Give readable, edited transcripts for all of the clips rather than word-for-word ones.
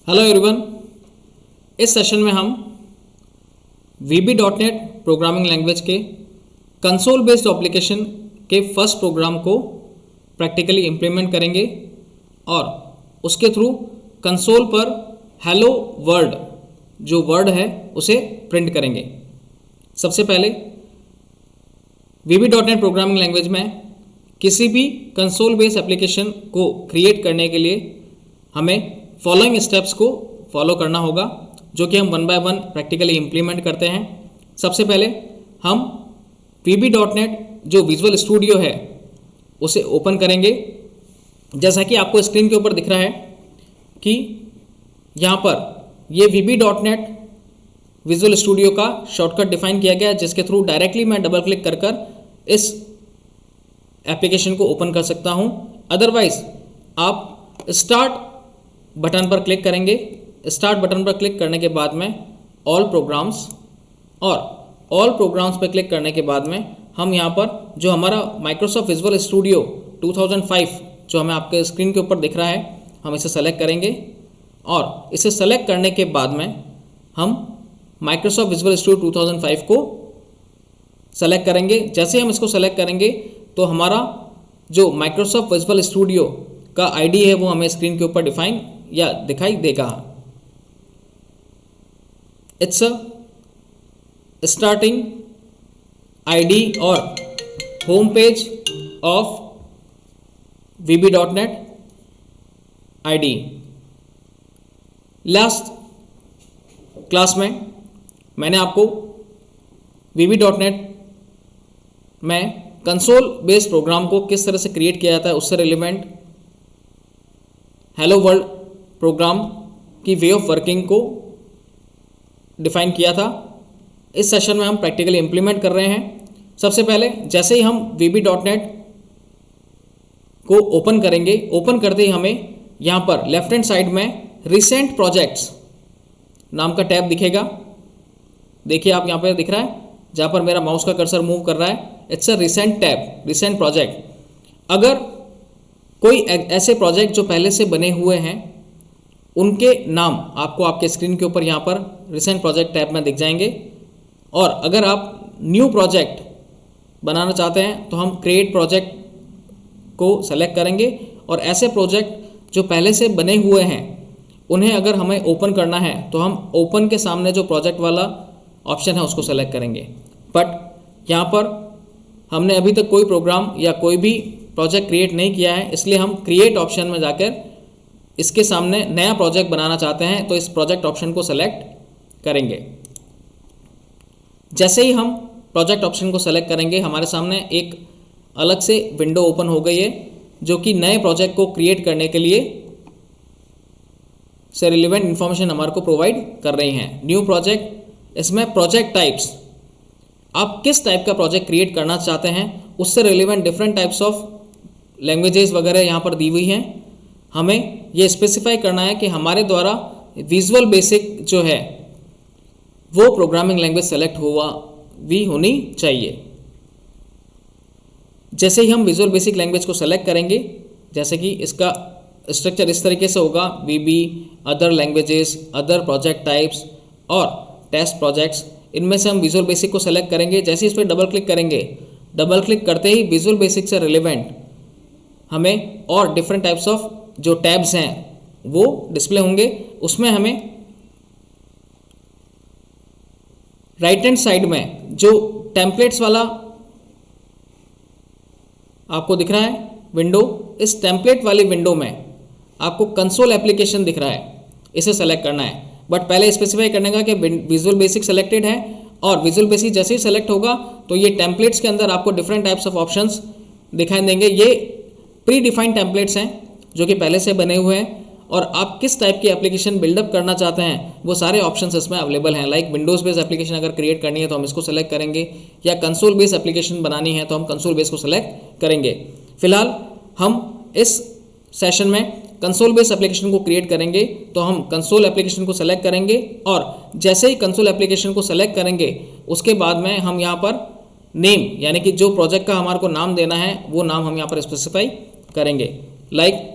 Hello everyone, इस session में हम VB.NET प्रोग्रामिंग लैंग्वेज के कंसोल बेस्ड एप्लीकेशन के फर्स्ट प्रोग्राम को प्रैक्टिकली इम्प्लीमेंट करेंगे और उसके थ्रू कंसोल पर हेलो वर्ल्ड जो वर्ड है उसे प्रिंट करेंगे। सबसे पहले VB.NET प्रोग्रामिंग लैंग्वेज में किसी भी कंसोल बेस्ड एप्लीकेशन को क्रिएट करने के लिए हमें फॉलोइंग स्टेप्स को फॉलो करना होगा, जो कि हम one by one practically implement करते हैं। सबसे पहले हम VB.NET जो विजुअल स्टूडियो है उसे ओपन करेंगे। जैसा कि आपको स्क्रीन के ऊपर दिख रहा है कि यहाँ पर ये VB.NET विजुअल स्टूडियो का शॉर्टकट डिफाइन किया गया है, जिसके थ्रू डायरेक्टली मैं डबल क्लिक कर कर इस एप्लीकेशन को ओपन कर सकता हूँ। अदरवाइज आप स्टार्ट बटन पर क्लिक करेंगे। स्टार्ट बटन पर क्लिक करने के बाद में ऑल प्रोग्राम्स पर क्लिक करने के बाद में हम यहाँ पर जो हमारा माइक्रोसॉफ्ट विजुअल स्टूडियो 2005 जो हमें आपके स्क्रीन के ऊपर दिख रहा है, हम इसे सेलेक्ट करेंगे और इसे सेलेक्ट करने के बाद में हम माइक्रोसॉफ्ट विजुअल स्टूडियो 2005 को सेलेक्ट करेंगे। जैसे हम इसको सेलेक्ट करेंगे तो हमारा जो माइक्रोसॉफ्ट विजुअल स्टूडियो का आईडी है वो हमें स्क्रीन के ऊपर डिफाइन या दिखाई देगा। इट्स अ स्टार्टिंग आईडी और home page of VB.NET ID. Last class में मैंने आपको VB.NET में कंसोल बेस्ड प्रोग्राम को किस तरह से क्रिएट किया जाता है उससे रिलेवेंट हेलो वर्ल्ड प्रोग्राम की वे ऑफ वर्किंग को डिफाइन किया था। इस सेशन में हम प्रैक्टिकली इम्प्लीमेंट कर रहे हैं। सबसे पहले जैसे ही हम VB.NET को ओपन करेंगे, ओपन करते ही हमें यहाँ पर लेफ्ट हैंड साइड में रिसेंट प्रोजेक्ट्स नाम का टैब दिखेगा। देखिए आप यहाँ पर दिख रहा है, जहाँ पर मेरा माउस का कर्सर मूव कर रहा है, it's a recent tab, recent project. अगर कोई ऐसे प्रोजेक्ट जो पहले से बने हुए हैं उनके नाम आपको आपके स्क्रीन के ऊपर यहाँ पर रिसेंट प्रोजेक्ट टैब में दिख जाएंगे। और अगर आप न्यू प्रोजेक्ट बनाना चाहते हैं तो हम क्रिएट प्रोजेक्ट को सेलेक्ट करेंगे और ऐसे प्रोजेक्ट जो पहले से बने हुए हैं उन्हें अगर हमें ओपन करना है तो हम ओपन के सामने जो प्रोजेक्ट वाला ऑप्शन है उसको सेलेक्ट करेंगे। बट यहाँ पर हमने अभी तक कोई प्रोग्राम या कोई भी प्रोजेक्ट क्रिएट नहीं किया है, इसलिए हम क्रिएट ऑप्शन में जाकर इसके सामने नया प्रोजेक्ट बनाना चाहते हैं तो इस प्रोजेक्ट ऑप्शन को सेलेक्ट करेंगे। जैसे ही हम प्रोजेक्ट ऑप्शन को सेलेक्ट करेंगे हमारे सामने एक अलग से विंडो ओपन हो गई है, जो कि नए प्रोजेक्ट को क्रिएट करने के लिए से रिलेवेंट इन्फॉर्मेशन हमारे को प्रोवाइड कर रही हैं। न्यू प्रोजेक्ट, इसमें प्रोजेक्ट टाइप्स, आप किस टाइप का प्रोजेक्ट क्रिएट करना चाहते हैं उससे relevant different types of languages वगैरह यहाँ पर दी हुई हैं। हमें ये स्पेसिफाई करना है कि हमारे द्वारा विजुअल बेसिक जो है वो प्रोग्रामिंग लैंग्वेज सेलेक्ट होनी चाहिए। जैसे ही हम विजुअल बेसिक लैंग्वेज को सेलेक्ट करेंगे, जैसे कि इसका स्ट्रक्चर इस तरीके से होगा, VB, other languages, other project types और टेस्ट प्रोजेक्ट्स। इनमें से हम विजुअल बेसिक को सेलेक्ट करेंगे। जैसे इस पर डबल क्लिक करेंगे, डबल क्लिक करते ही विजुअल बेसिक से रिलेवेंट हमें और डिफरेंट टाइप्स ऑफ जो टैब्स हैं वो डिस्प्ले होंगे। उसमें हमें राइट हैंड साइड में जो टेम्पलेट्स वाला आपको दिख रहा है विंडो, इस टेम्पलेट वाली विंडो में आपको कंसोल एप्लीकेशन दिख रहा है, इसे सेलेक्ट करना है। बट पहले स्पेसिफाई करने का कि विजुअल बेसिक सेलेक्टेड है और विजुअल बेसिक जैसे ही सेलेक्ट होगा तो ये टेम्पलेट्स के अंदर आपको डिफरेंट टाइप्स ऑफ ऑप्शंस दिखाई देंगे। ये प्री डिफाइंड टेम्पलेट्स हैं जो कि पहले से बने हुए हैं और आप किस टाइप की एप्लीकेशन बिल्डअप करना चाहते हैं वो सारे ऑप्शंस इसमें अवेलेबल हैं। लाइक विंडोज़ बेस्ड एप्लीकेशन अगर क्रिएट करनी है तो हम इसको सेलेक्ट करेंगे, या कंसोल बेस्ड एप्लीकेशन बनानी है तो हम कंसोल बेस्ड को सेलेक्ट करेंगे। फिलहाल हम इस सेशन में कंसोल बेस्ड एप्लीकेशन को क्रिएट करेंगे तो हम कंसोल एप्लीकेशन को सेलेक्ट करेंगे और जैसे ही कंसोल एप्लीकेशन को सेलेक्ट करेंगे उसके बाद में हम यहाँ पर नेम, यानी कि जो प्रोजेक्ट का हमारे को नाम देना है वो नाम हम यहाँ पर स्पेसिफाई करेंगे। Like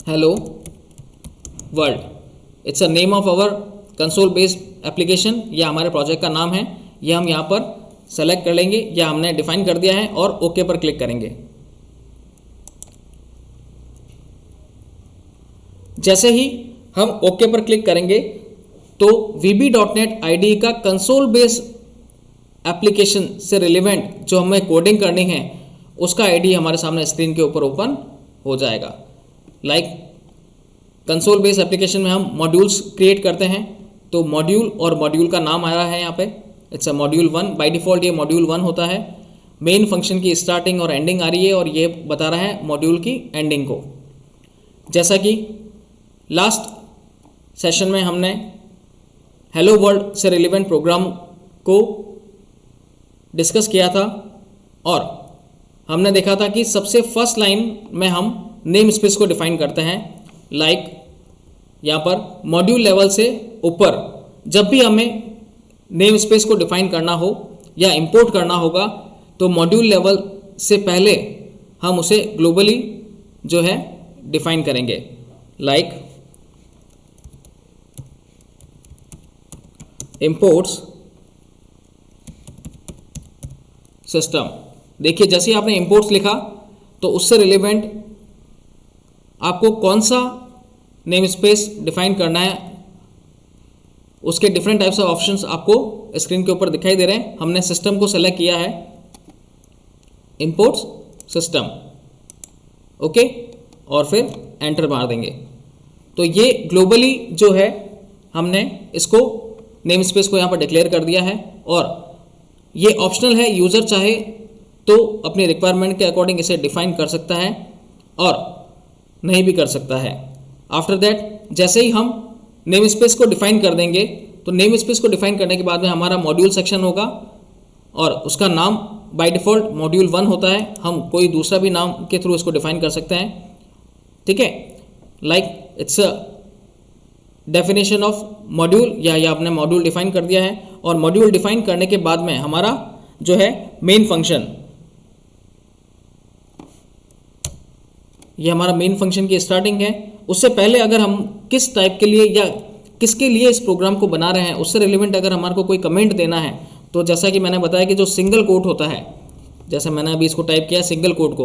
hello world. It's a name of our console based application, यह हमारे प्रोजेक्ट का नाम है। यह हम यहाँ पर सेलेक्ट कर लेंगे, या हमने डिफाइन कर दिया है, और ओके पर क्लिक करेंगे। जैसे ही हम ओके पर क्लिक करेंगे तो VB.NET IDE का कंसोल बेस्ड एप्लीकेशन से रिलेवेंट जो हमें कोडिंग करनी है उसका आईडी हमारे सामने स्क्रीन के ऊपर ओपन हो जाएगा। लाइक कंसोल बेस्ड एप्लीकेशन में हम मॉड्यूल्स क्रिएट करते हैं, तो मॉड्यूल और मॉड्यूल का नाम आ रहा है यहाँ पे, it's a module 1। By default ये मॉड्यूल 1 होता है। मेन फंक्शन की स्टार्टिंग और एंडिंग आ रही है, और ये बता रहा है मॉड्यूल की एंडिंग को। जैसा कि लास्ट सेशन में हमने हेलो वर्ल्ड से रिलेवेंट प्रोग्राम को डिस्कस किया था, और हमने देखा था कि सबसे फर्स्ट लाइन में हम नेम स्पेस को डिफाइन करते हैं। लाइक यहाँ पर मॉड्यूल लेवल से ऊपर जब भी हमें नेम स्पेस को डिफाइन करना हो या इंपोर्ट करना होगा, तो मॉड्यूल लेवल से पहले हम उसे ग्लोबली जो है डिफाइन करेंगे। Like imports system. देखिए जैसे ही आपने इंपोर्ट्स लिखा तो उससे रिलेवेंट आपको कौन सा नेम स्पेस डिफाइन करना है, उसके डिफरेंट टाइप्स ऑफ ऑप्शंस आपको स्क्रीन के ऊपर दिखाई दे रहे हैं। हमने सिस्टम को सेलेक्ट किया है, इंपोर्ट्स सिस्टम, ओके, और फिर एंटर मार देंगे। तो ये ग्लोबली जो है हमने इसको नेम स्पेस को यहाँ पर डिक्लेयर कर दिया है, और ये ऑप्शनल है। यूज़र चाहे तो अपनी रिक्वायरमेंट के अकॉर्डिंग इसे डिफाइन कर सकता है और नहीं भी कर सकता है। आफ्टर दैट जैसे ही हम नेम स्पेस को डिफाइन कर देंगे, तो नेम स्पेस को डिफाइन करने के बाद में हमारा मॉड्यूल सेक्शन होगा, और उसका नाम बाय डिफ़ॉल्ट मॉड्यूल 1 होता है। हम कोई दूसरा भी नाम के थ्रू इसको डिफाइन कर सकते हैं, ठीक है। Like it's a definition of module, या आपने मॉड्यूल डिफाइन कर दिया है, और मॉड्यूल डिफाइन करने के बाद में हमारा जो है मेन फंक्शन, ये हमारा मेन फंक्शन की स्टार्टिंग है। उससे पहले अगर हम किस टाइप के लिए या किसके लिए इस प्रोग्राम को बना रहे हैं उससे रिलेवेंट अगर हमारे को कोई कमेंट देना है, तो जैसा कि मैंने बताया कि जो सिंगल कोट होता है, जैसे मैंने अभी इसको टाइप किया सिंगल कोट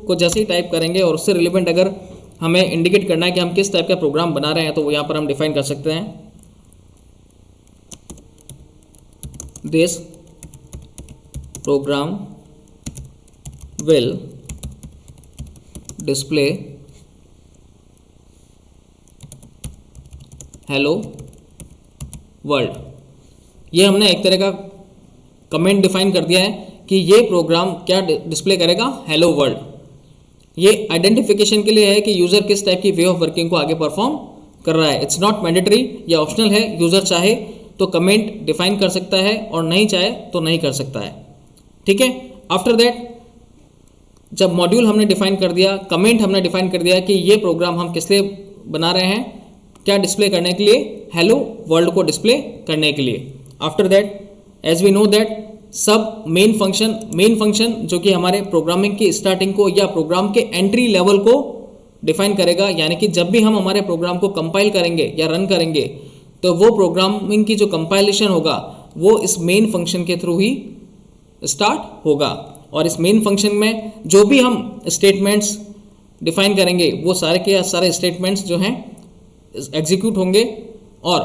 को जैसे ही टाइप करेंगे और उससे रिलेवेंट अगर हमें इंडिकेट करना है कि हम किस टाइप का प्रोग्राम बना रहे हैं, तो वो यहाँ पर हम डिफाइन कर सकते हैं। This program will display hello world. ये हमने एक तरह का कमेंट डिफाइन कर दिया है कि ये प्रोग्राम क्या डिस्प्ले करेगा, हेलो वर्ल्ड। ये आइडेंटिफिकेशन के लिए है कि यूज़र किस टाइप की वे ऑफ वर्किंग को आगे परफॉर्म कर रहा है। इट्स नॉट मैंडेटरी, ये ऑप्शनल है। यूज़र चाहे तो कमेंट डिफाइन कर सकता है और नहीं चाहे तो नहीं कर सकता है, ठीक है। आफ्टर दैट जब मॉड्यूल हमने डिफाइन कर दिया, कमेंट हमने डिफाइन कर दिया कि ये प्रोग्राम हम किस लिए बना रहे हैं, क्या डिस्प्ले करने के लिए, हेलो वर्ल्ड को डिस्प्ले करने के लिए। After that as we know that sub main function जो कि हमारे प्रोग्रामिंग की स्टार्टिंग को या प्रोग्राम के एंट्री लेवल को डिफाइन करेगा, यानी कि जब भी हम हमारे प्रोग्राम को कंपाइल करेंगे या रन करेंगे, तो वो प्रोग्रामिंग की जो कंपाइलेशन होगा वो इस मेन फंक्शन के थ्रू ही स्टार्ट होगा। और इस मेन फंक्शन में जो भी हम स्टेटमेंट्स डिफाइन करेंगे वो सारे के सारे स्टेटमेंट्स जो हैं एग्जीक्यूट होंगे, और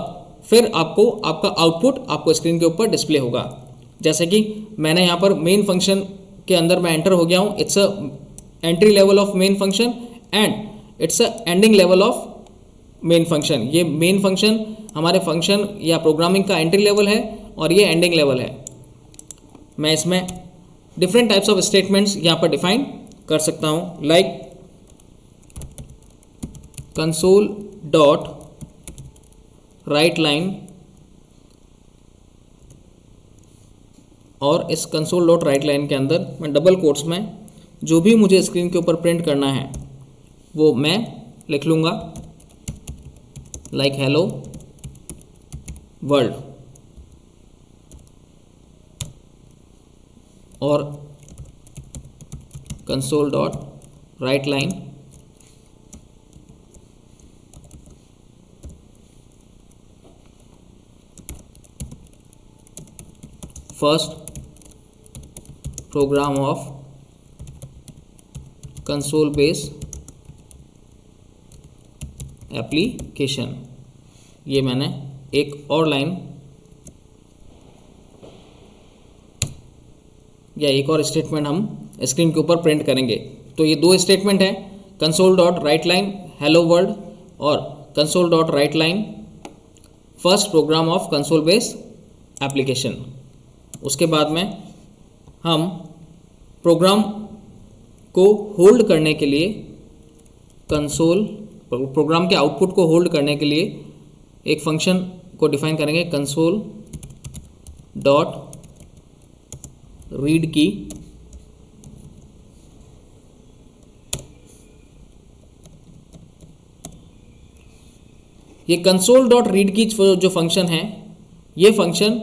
फिर आपका आउटपुट आपको स्क्रीन के ऊपर डिस्प्ले होगा। जैसे कि मैंने यहाँ पर मेन फंक्शन के अंदर मैं एंटर हो गया हूँ। It's a entry level of main function and it's a ending level of main function. ये मेन फंक्शन हमारे फंक्शन या प्रोग्रामिंग का एंट्री लेवल है और ये एंडिंग लेवल है। मैं इसमें डिफरेंट टाइप्स ऑफ स्टेटमेंट्स यहाँ पर डिफाइन कर सकता हूँ, like console dot write line, और इस कंसोल डॉट राइट लाइन के अंदर मैं डबल कोट्स में जो भी मुझे स्क्रीन के ऊपर प्रिंट करना है वो मैं लिख लूँगा, लाइक हेलो वर्ल्ड, और console dot write line first program of console based application. ये मैंने एक और लाइन या एक और स्टेटमेंट हम स्क्रीन के ऊपर प्रिंट करेंगे। तो ये दो स्टेटमेंट हैं, console dot write line hello world और console dot write line first program of console based application. उसके बाद में हम प्रोग्राम को होल्ड करने के लिए प्रोग्राम के आउटपुट को होल्ड करने के लिए एक फंक्शन को डिफाइन करेंगे, कंसोल डॉट रीड की। ये कंसोल डॉट रीड की जो फंक्शन है, ये फंक्शन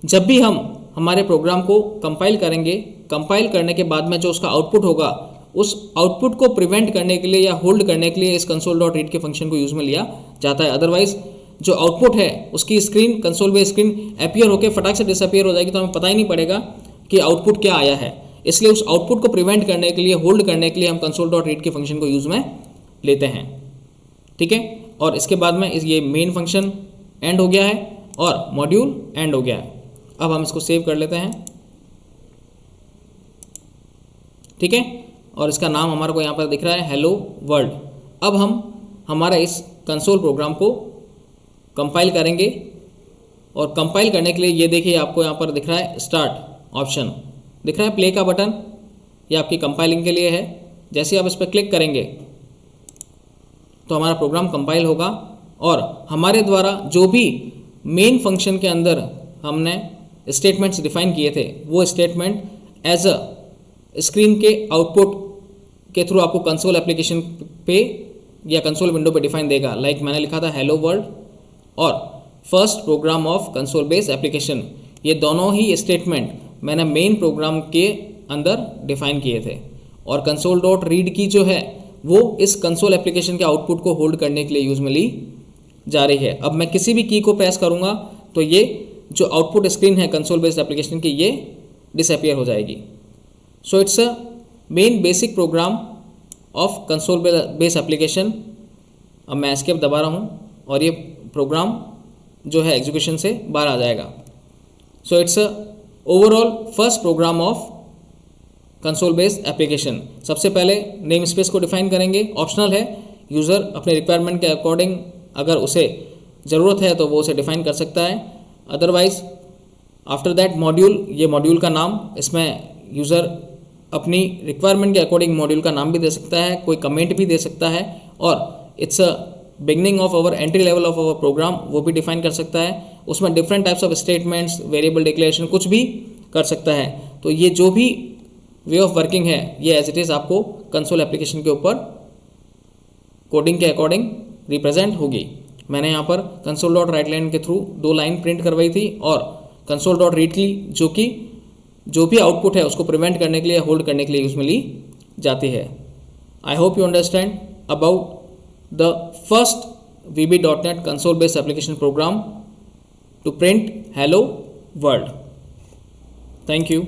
जब भी हम हमारे प्रोग्राम को कंपाइल करेंगे, कंपाइल करने के बाद में जो उसका आउटपुट होगा, उस आउटपुट को प्रिवेंट करने के लिए या होल्ड करने के लिए इस कंसोल डॉट रीड के फंक्शन को यूज में लिया जाता है। अदरवाइज जो आउटपुट है उसकी screen, console based screen appear होकर फटाक से डिसअपियर हो जाएगी, तो हमें पता ही नहीं पड़ेगा कि आउटपुट क्या आया है। इसलिए उस आउटपुट को प्रिवेंट करने के लिए, होल्ड करने के लिए हम कंसोल डॉट रीड के फंक्शन को यूज में लेते हैं। ठीक है, और इसके बाद में ये मेन फंक्शन एंड हो गया है और मॉड्यूल एंड हो गया है। अब हम इसको सेव कर लेते हैं। ठीक है, और इसका नाम हमारे को यहाँ पर दिख रहा है हेलो वर्ल्ड। अब हम हमारा इस कंसोल प्रोग्राम को कंपाइल करेंगे और कंपाइल करने के लिए ये देखिए आपको यहाँ पर दिख रहा है स्टार्ट ऑप्शन, दिख रहा है प्ले का बटन, ये आपकी कंपाइलिंग के लिए है। जैसे ही आप इस पर क्लिक करेंगे तो हमारा प्रोग्राम कंपाइल होगा और हमारे द्वारा जो भी मेन फंक्शन के अंदर हमने स्टेटमेंट्स डिफाइन किए थे, वो स्टेटमेंट एज अ स्क्रीन के आउटपुट के थ्रू आपको कंसोल एप्लीकेशन पे या कंसोल विंडो पे डिफाइन देगा। लाइक मैंने लिखा था हेलो वर्ल्ड और first program of console based application, ये दोनों ही स्टेटमेंट मैंने मेन प्रोग्राम के अंदर डिफाइन किए थे। और कंसोल डॉट रीड की जो है वो इस कंसोल एप्लीकेशन के आउटपुट को होल्ड करने के लिए यूज में ली जा रही है। अब मैं किसी भी की को प्रेस करूँगा तो ये जो आउटपुट स्क्रीन है कंसोल बेस्ड एप्लीकेशन की, ये डिसअपियर हो जाएगी। सो it's a main basic programme of console based application. अब मैं एस्केप दबा रहा हूँ और ये प्रोग्राम जो है एग्जीक्यूशन से बाहर आ जाएगा। So it's a overall first program of console based application. सबसे पहले नेम स्पेस को डिफाइन करेंगे, ऑप्शनल है, यूज़र अपने रिक्वायरमेंट के अकॉर्डिंग अगर उसे ज़रूरत है तो वो उसे डिफाइन कर सकता है। अदरवाइज आफ्टर दैट मॉड्यूल, ये मॉड्यूल का नाम, इसमें यूज़र अपनी रिक्वायरमेंट के अकॉर्डिंग मॉड्यूल का नाम भी दे सकता है, कोई कमेंट भी दे सकता है और it's a beginning of our entry level of our program, वो भी डिफाइन कर सकता है। उसमें different types of statements, variable declaration कुछ भी कर सकता है। तो ये जो भी वे ऑफ वर्किंग है ये एज इट इज़ आपको कंसोल एप्लीकेशन के ऊपर कोडिंग के अकॉर्डिंग रिप्रेजेंट होगी। मैंने यहाँ पर कंसोल डॉट राइट लाइन के थ्रू 2 लाइन प्रिंट करवाई थी और कंसोल डॉट रीड की जो भी आउटपुट है उसको प्रिवेंट करने के लिए, होल्ड करने के लिए यूज में ली जाती है। I hope you understand about the first VB.NET console based application program to print hello world. Thank you.